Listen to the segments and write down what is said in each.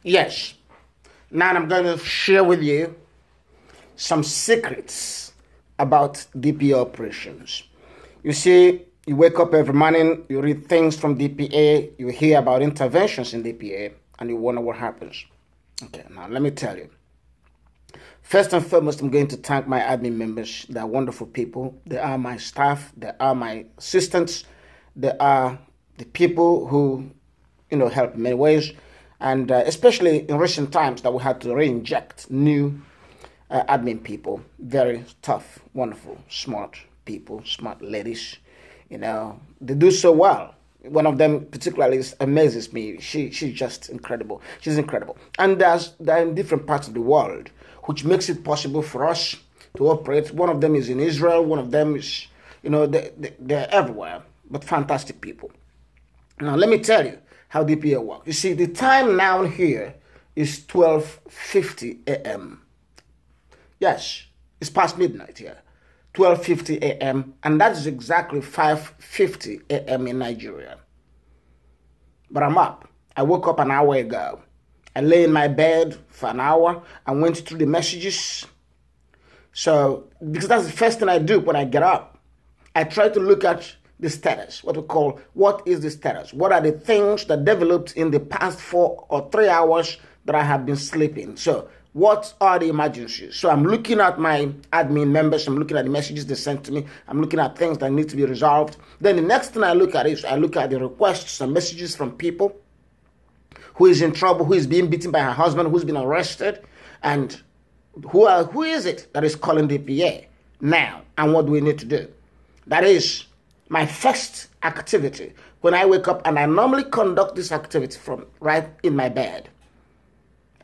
Yes. Now I'm going to share with you some secrets about DPA operations. You see, you wake up every morning, you read things from DPA, you hear about interventions in DPA, and you wonder what happens. Okay, now let me tell you. First and foremost, I'm going to thank my admin members. They are wonderful people. They are my staff. They are my assistants. They are the people who, help in many ways. And especially in recent times that we had to re-inject new admin people. Very tough, wonderful, smart people, smart ladies. They do so well. One of them particularly amazes me. She's just incredible. She's incredible. And they're in different parts of the world, which makes it possible for us to operate. One of them is in Israel. One of them is, they're everywhere, but fantastic people. Now, let me tell you how DPA works. You see, the time now here is 12:50 a.m. Yes, it's past midnight here. 12:50 a.m. and that is exactly 5:50 a.m. in Nigeria. But I'm up. I woke up an hour ago. I lay in my bed for an hour and went through the messages. So, because that's the first thing I do when I get up. I try to look at the status, what is the status? What are the things that developed in the past 4 or 3 hours that I have been sleeping? So, what are the emergencies? So I'm looking at my admin members, I'm looking at the messages they sent to me, I'm looking at things that need to be resolved. Then the next thing I look at is I look at the requests and messages from people who is in trouble, who is being beaten by her husband, who's been arrested, and who is it that is calling DPA now, and what do we need to do? That is my first activity when I wake up, and I normally conduct this activity from right in my bed.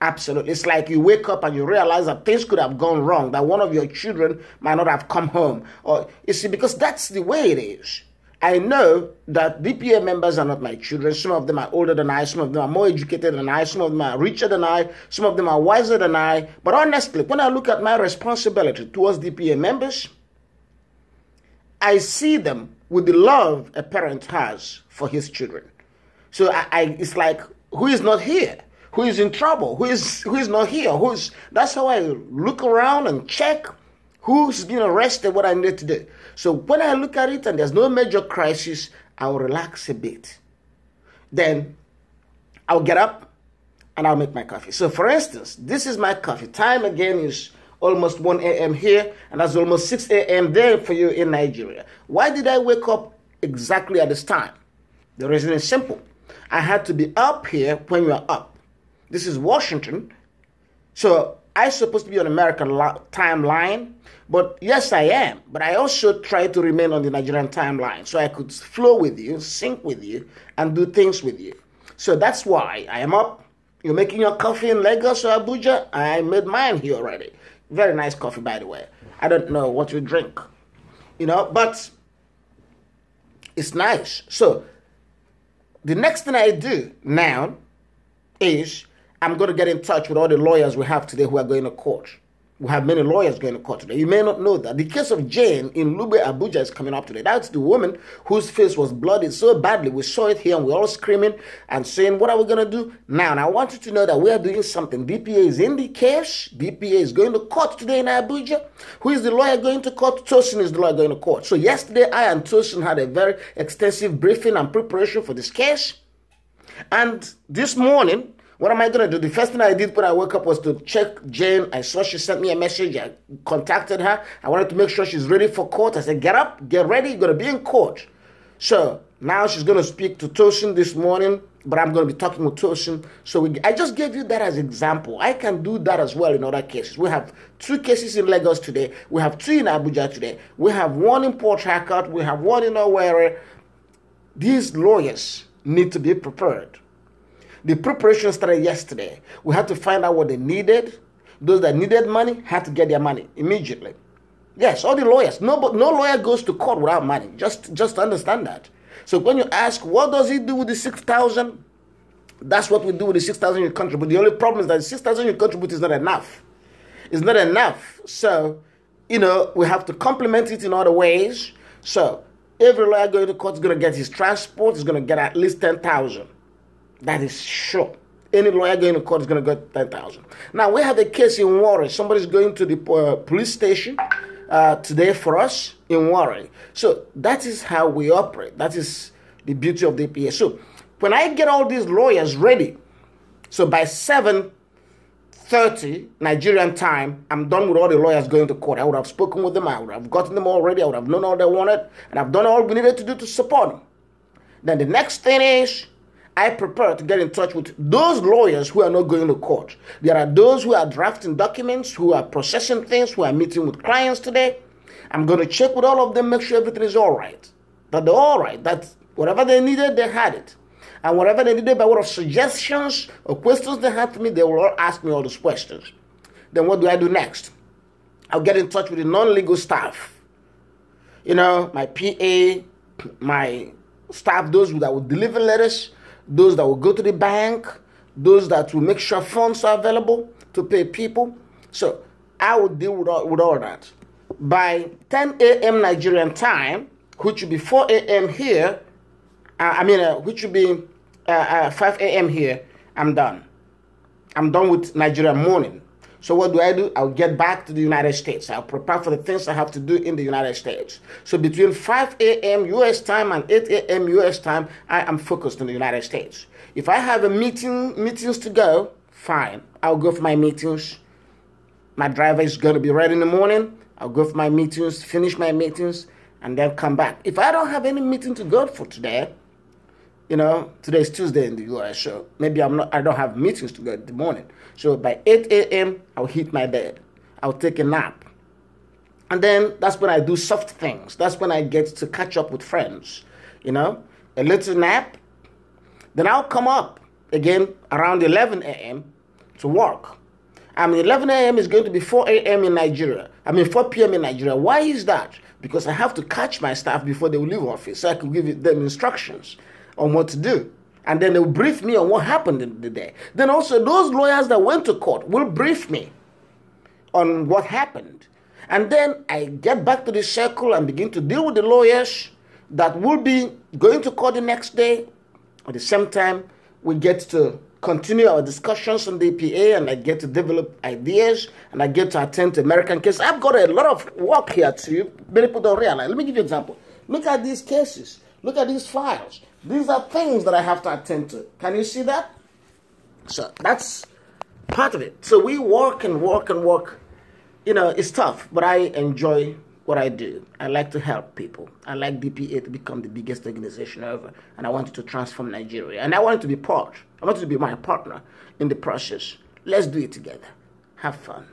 Absolutely. It's like you wake up and you realize that things could have gone wrong, that one of your children might not have come home. Or you see, because that's the way it is. I know that DPA members are not my children. Some of them are older than I. Some of them are more educated than I. Some of them are richer than I. Some of them are wiser than I. But honestly, when I look at my responsibility towards DPA members, I see them with the love a parent has for his children. So it's like, who is not here? Who is in trouble? Who is not here? That's how I look around and check who's been arrested, what I need to do. So when I look at it and there's no major crisis, I'll relax a bit. Then I'll get up and I'll make my coffee. So for instance, this is my coffee. Time again is almost 1 a.m. here, and that's almost 6 a.m. there for you in Nigeria. Why did I wake up exactly at this time? The reason is simple. I had to be up here when you are up. This is Washington, so I'm supposed to be on American timeline, but yes, I am. But I also try to remain on the Nigerian timeline so I could flow with you, sync with you, and do things with you. So that's why I am up. You're making your coffee in Lagos or Abuja. I made mine here already. Very nice coffee, by the way. I don't know what you drink, but it's nice. So the next thing I do now is I'm going to get in touch with all the lawyers we have today who are going to court. We have many lawyers going to court today. You may not know that. The case of Jane in Lube, Abuja is coming up today. That's the woman whose face was bloodied so badly. We saw it here and we're all screaming and saying, what are we going to do now? And I want you to know that we are doing something. DPA is in the case. DPA is going to court today in Abuja. Who is the lawyer going to court? Tosin is the lawyer going to court. So yesterday, I and Tosin had a very extensive briefing and preparation for this case. And this morning, what am I going to do? The first thing I did when I woke up was to check Jane. I saw she sent me a message. I contacted her. I wanted to make sure she's ready for court. I said, get up, get ready. You're going to be in court. So now she's going to speak to Tosin this morning, but I'm going to be talking with Tosin. So I just gave you that as an example. I can do that as well in other cases. We have 2 cases in Lagos today. We have 2 in Abuja today. We have 1 in Port Harcourt. We have 1 in Owerri. These lawyers need to be prepared. The preparation started yesterday. We had to find out what they needed. Those that needed money had to get their money immediately. Yes, all the lawyers. No lawyer goes to court without money. Just understand that. So when you ask, what does he do with the 6,000? That's what we do with the 6,000 you contribute. The only problem is that the 6,000 you contribute is not enough. It's not enough. So, we have to complement it in other ways. So every lawyer going to court is going to get his transport. Is going to get at least 10,000. That is sure. Any lawyer going to court is going to get 10,000. Now, we have a case in Warri. Somebody's going to the police station today for us in Warri. So that is how we operate. That is the beauty of the DPA. So when I get all these lawyers ready, so by 7:30 Nigerian time, I'm done with all the lawyers going to court. I would have spoken with them. I would have gotten them all ready. I would have known all they wanted. And I've done all we needed to do to support them. Then the next thing is, I prepare to get in touch with those lawyers who are not going to court. There are those who are drafting documents, who are processing things, who are meeting with clients today. I'm going to check with all of them, make sure everything is all right. That they're all right. That whatever they needed, they had it. And whatever they needed by way of suggestions or questions they had for me, they will all ask me all those questions. Then what do I do next? I'll get in touch with the non-legal staff. You know, my PA, my staff, those that will deliver letters, those that will go to the bank, those that will make sure funds are available to pay people. So I will deal with all that. By 10 a.m. Nigerian time, which will be 4 a.m. here, which will be 5 a.m. here, I'm done. I'm done with Nigerian morning. So what do? I'll get back to the United States. I'll prepare for the things I have to do in the United States. So between 5 a.m. U.S. time and 8 a.m. U.S. time, I am focused on the United States. If I have meetings to go, fine. I'll go for my meetings. My driver is going to be ready in the morning. I'll go for my meetings, finish my meetings, and then come back. If I don't have any meeting to go for today, you know, today is Tuesday in the U.S., so maybe I don't have meetings to go in the morning. So by 8 a.m., I'll hit my bed. I'll take a nap. And then that's when I do soft things. That's when I get to catch up with friends, you know, a little nap. Then I'll come up again around 11 a.m. to work. 11 a.m. is going to be 4 a.m. in Nigeria. 4 p.m. in Nigeria. Why is that? Because I have to catch my staff before they will leave office, so I can give them instructions on what to do. And then they'll brief me on what happened in the day. Then also those lawyers that went to court will brief me on what happened. And then I get back to the circle and begin to deal with the lawyers that will be going to court the next day. At the same time, we get to continue our discussions on DPA, and I get to develop ideas, and I get to attend to American cases. I've got a lot of work here too. Many people don't realize. Let me give you an example. Look at these cases. Look at these files. These are things that I have to attend to. Can you see that? So that's part of it. So we work and work and work. You know, it's tough, but I enjoy what I do. I like to help people. I like DPA to become the biggest organization ever. And I want it to transform Nigeria. And I want it to be I want it to be my partner in the process. Let's do it together. Have fun.